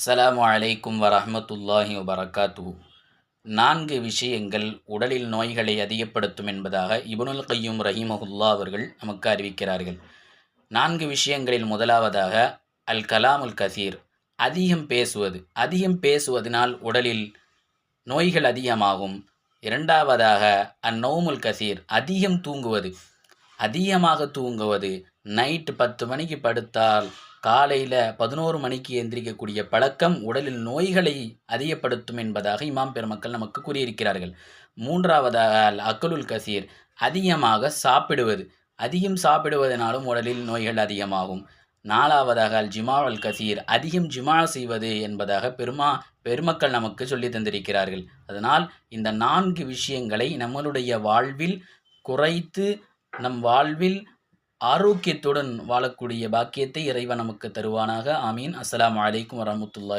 அஸ்ஸலாமு அலைக்கும் வரஹ்மத்துல்லாஹி வபரகாத்துஹு. 4 விஷயங்கள் உடலில் நோய்களை அதிகப்படுத்தும் என்பதாக இப்னுல் கய்யூம் ரஹிமஹுல்லாஹ் அவர்கள் நமக்கு அறிவிக்கிறார்கள். 4 விஷயங்களில் முதலாவதாக அல் கலாமுல் கசீர், அதிகம் பேசுவது. அதிகம் பேசுவதனால் உடலில் நோய்கள் அதிகமாகும். இரண்டாவதாக அந்நௌமுல் கசீர், அதிகம் தூங்குவது. அதிகமாக தூங்குவது. நைட்டு 10 மணிக்கு படுத்தால் காலையில் 11 மணிக்கு எந்திரிக்கக்கூடிய பழக்கம் உடலில் நோய்களை அதிகப்படுத்தும் என்பதாக இமாம் பெருமக்கள் நமக்கு கூறியிருக்கிறார்கள். மூன்றாவதாக அல் அக்லுல் கசீர், அதிகமாக சாப்பிடுவது. அதிகம் சாப்பிடுவதனாலும் உடலில் நோய்கள் அதிகமாகும். நாலாவதாக அல் ஜிமா அல் கசீர், அதிகம் ஜிமா செய்வது என்பதாக பெருமக்கள் நமக்கு சொல்லி தந்திருக்கிறார்கள். அதனால் இந்த 4 விஷயங்களை நம்மளுடைய வாழ்வில் குறைத்து நம் வாழ்வில் ஆரோக்கியத்துடன் வாழக்கூடிய பாக்கியத்தை இறைவன் நமக்கு தருவானாக. ஆமீன். அஸ்ஸலாமு அலைக்கும் வரஹ்மத்துல்லாஹி